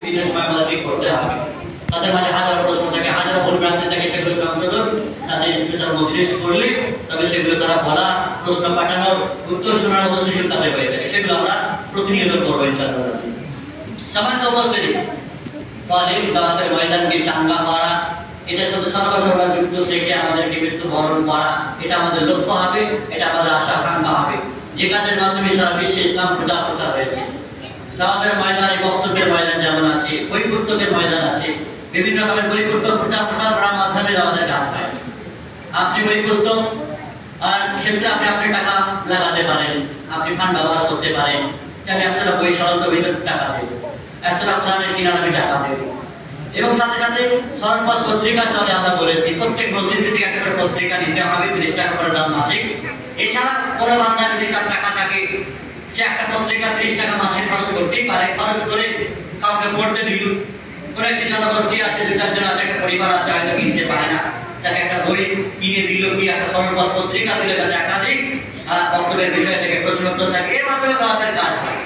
বিভিন্ন সময় আমাদেরকে করতে হবে। তাদের মাঝে হাজার প্রশ্ন থাকে, হাজার ভুল ভ্রান্তি থাকে, সেগুলো সংশোধন তাদের স্পেশাল মজলিস করলে তবে সেগুলো তারা বলা, প্রশ্ন পাঠানোর, উত্তর শোনার মতো সুযোগ তাদের হয়ে থাকে। সেগুলো আমরা প্রতিনিয়ত করবো ইনশাআল্লাহ। সামান্য উপস্থিতি আমাদের ময়দানকে চাঙ্গা করা, এটার সাথে সর্বসর্বা যুক্ত থেকে আমাদেরকে মৃত্যুবরণ করা, এটা আমাদের লক্ষ্য হবে, এটা আমাদের আশা আকাঙ্ক্ষা হবে, যে কাজের মাধ্যমে সারা বিশ্বে ইসলাম প্রচার হয়েছে। আমাদের ময়দানে বক্তব্যের ময়দান যেমন আছে, বই পুস্তকের ময়দান আছে, বিভিন্ন রকমের বই পুস্তক প্রচার করার মাধ্যমে আমাদের কাজ হয়। আপনি বই পুস্তক আর ক্ষেত্রে আপনি টাকা লাগাতে পারেন, আপনি ফান্ড ব্যবহার করতে পারেন, যাকে আপনারা বই সরন্ত ভিতরে টাকা দেবেন, একশো আপনাদের কিনারে টাকা দেবেন। এবং সাথে সাথে সরকার পত্রিকা চলে, আমরা বলেছি প্রত্যেক মসজিদ থেকে একটা করে পত্রিকা নিতে হবে, 30 টাকা করে দাম মাসিক। এছাড়া কোনো বান্ধব যদি তার টাকা থাকে, সে একটা পত্রিকা 30 টাকা মাসে খরচ করতেই পারে। খরচ করে কাউকে পড়তে দিল, কোনো একটি জনগোষ্ঠী আছে, 2-4 জন আছে, একটা পরিবার আছে, হয়তো কিনতে পারে না, তাকে একটা বই কিনে দিল, কি একটা সরকার পত্রিকা দিলে তাদের একাধিক বক্তব্যের বিষয় থেকে প্রশ্নোত্তর থাকে, এর মাধ্যমে তাদের কাজ হয়।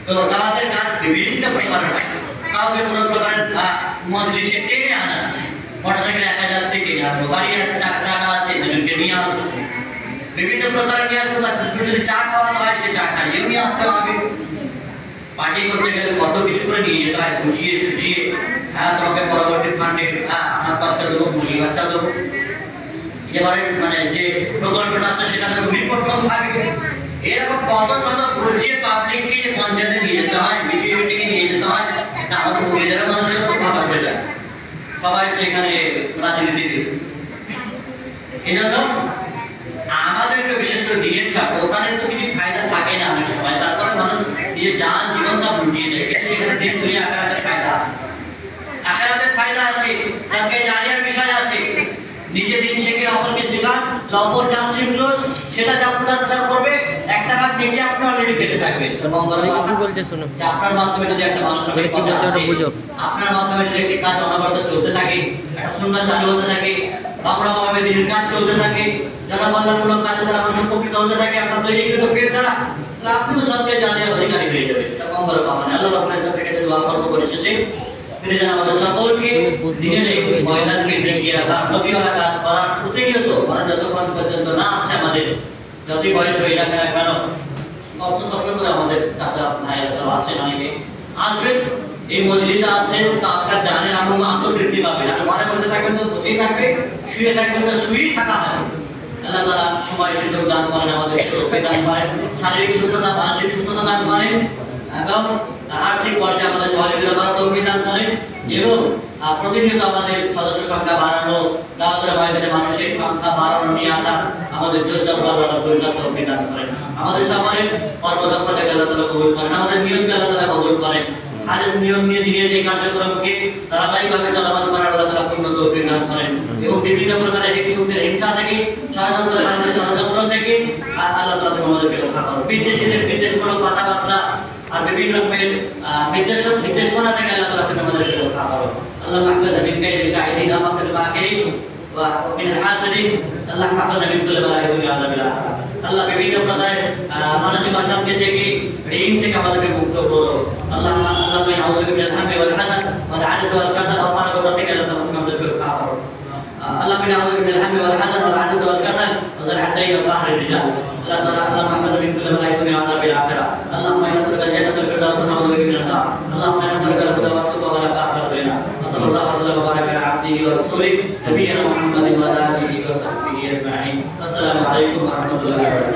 তো তাদের কাজ বিভিন্ন প্রকারের হয়। কাউকে কোনো প্রকারের মজলিসে টেনে আনা, মোটরসাইকেলে একা যাচ্ছে টেনে আনবো, গাড়ি আছে, চাকা আছে, দুজনকে নিয়ে আসবো, বিভিন্ন প্রকারের নিয়ে আসবো। যদি চা খাওয়ানো হয়, সে চা খাইয়ে নিয়ে আসতে হবে। পার্টি করতে গেলে কত কিছু করে নিয়ে যেতে হয়, বুঝিয়ে সুঝিয়ে, তোমাকে পরবর্তী ফান্ডে হাঁস বাচ্চা দেবো, মুরগি বাচ্চা দেবো, এবারে মানে যে প্রকল্পটা আছে সেটা তো প্রথম থাকবে। এরকম কত শত বুঝিয়ে পাবলিককে পঞ্চায়েতে নিয়ে যেতে হয়, মিটিংয়ে নিয়ে যেতে হয়, না আমাদের মহিলারা মানুষের খুব ভালো হয়ে যায়, সবাই তো এখানে রাজনীতি। এই জন্য আমাদেরকে বিশেষ করে দিনের সাথে ওখানে তো কিছু ফায়দা থাকে না অনেক সময়, তারপরে মানুষ নিজের জান জীবন সব লুটিয়ে দেয়, কিন্তু এখানে দিন দুনিয়া আখেরাতের ফায়দা আছে, আখেরাতের ফায়দা আছে, সরকারি জারিয়ার বিষয় আছে। নিজে দিন শেখে অপরকে শেখান, অপর যা শিখলো সেটা যা প্রচার করবে, একটা ভাগ নিজে আপনি অলরেডি পেতে থাকবে। আপনার মাধ্যমে যদি একটা মানুষ আপনার মাধ্যমে যদি একটি কাজ অনবরত চলতে থাকে, একটা সুন্দর চালু হতে থাকে, ভাবে দিনের কাজ চলতে থাকে, জনকল্যাণমূলক কাজে তারা মানুষ উপকৃত হতে থাকে, আপনার তৈরিকৃত পেয়ে তারা, তাহলে আপনিও সরকারি জারিয়ার অধিকারী হয়ে যাবেন। এটা কম বড় কথা না। আল্লাহ রাব্বুল ইজ্জতের কাছে দোয়া করব পরিশেষে তিনি যেন আমাদের সকলকে দিনের এই ময়দানকে টিকিয়ে রাখার, নবীওয়ালা কাজ করার প্রতিনিয়ত, মানে যতক্ষণ পর্যন্ত না আসছে আমাদের, যতই বয়স হয়ে যাবে না কেন, কষ্ট করে আমাদের চাচা ভাইয়েরা সব আসছেন, অনেকে আসবেন, এই মজলিসে আসছেন, তো আপনার জানেন আমরা আত্মতৃপ্তি পাবেন। আপনি ঘরে বসে থাকবেন তো বসেই থাকবে, শুয়ে থাকবেন তো শুয়েই থাকা হবে। আল্লাহ তাআলা সময় সুযোগ দান করেন, আমাদের সুস্থতা দান করেন, শারীরিক সুস্থতা, মানসিক সুস্থতা দান করেন, এবং আর্থিক পর্যায়ে আমাদের সহযোগিতা করার তৌফিক দান করেন, এবং প্রতিনিয়ত আমাদের সদস্য সংখ্যা বাড়ানো, দাওয়াতের ময়দানে মানুষের সংখ্যা বাড়ানো নিয়ে আসা আমাদের জোরজার আল্লাহ তৌফিক দান করেন। আমাদের সকলের কর্মদক্ষতাকে আল্লাহ তাআলা কবুল করেন, আমাদের নিয়তকে আল্লাহ তাআলা কবুল করেন। হাদিস নিয়ম নিয়ে দিনের এই কার্যক্রমকে ধারাবাহিকভাবে চলমান করার আল্লাহ তাআলা পূর্ণ তৌফিক দান করেন, এবং বিভিন্ন প্রকারের হিংসা থেকে, ষড়যন্ত্র থেকে আল্লাহ তাআলা আমাদেরকে রক্ষা করেন। বিদ্বেষীদের বিদ্বেষমূলক কথাবার্তা আর বিভিন্ন রকমের নির্দেশনা থেকে আল্লাহ তাআলা আমাদেরকে রক্ষা করেন। আল্লাহ মাহফুজ মিন কাইদি কাইদিন আমাদের বাকিরিন ওয়া মিন হাসিদিন, আল্লাহ মাহফুজ মিন কুল্লি বালাইন ওয়া আযাবিল আখিরাহ। আল্লাহ বিভিন্ন প্রকারের মানসিক অশান্তি থেকে, ঋণ থেকে আমাদেরকে মুক্ত করো। আল্লাহ নাউযু বিল হামমি ওয়াল হাসান ওয়াল আজজ ওয়াল কাসাল, অপারগতা থেকে আল্লাহ আমাদেরকে রক্ষা করো। আল্লাহ নাউযু বিল হামমি ওয়াল হাসান ওয়াল আজজ ওয়াল কাসাল ওয়া হাদাইন ওয়া কাহরির রিজাল। আল্লাহ তাআলা আল্লাহ মাহফুজ মিন কুল্লি বালাইন ওয়া আযাবিল আখিরাহ। আল্লাহুম্মা ইন্নাকা জান্নাতুল ফিরদাউস ওয়া নাউযু বিকা মিনান নার। আল্লাহুম্মা ইন্নাকা al-huda wa at-tuqa wa al-akhirata lana. Sallallahu alaihi wa baraka ala abdihi wa rasulihi nabiyyina Muhammadin wa ala alihi wa sahbihi ajma'in. Assalamu alaikum wa rahmatullahi wa barakatuh.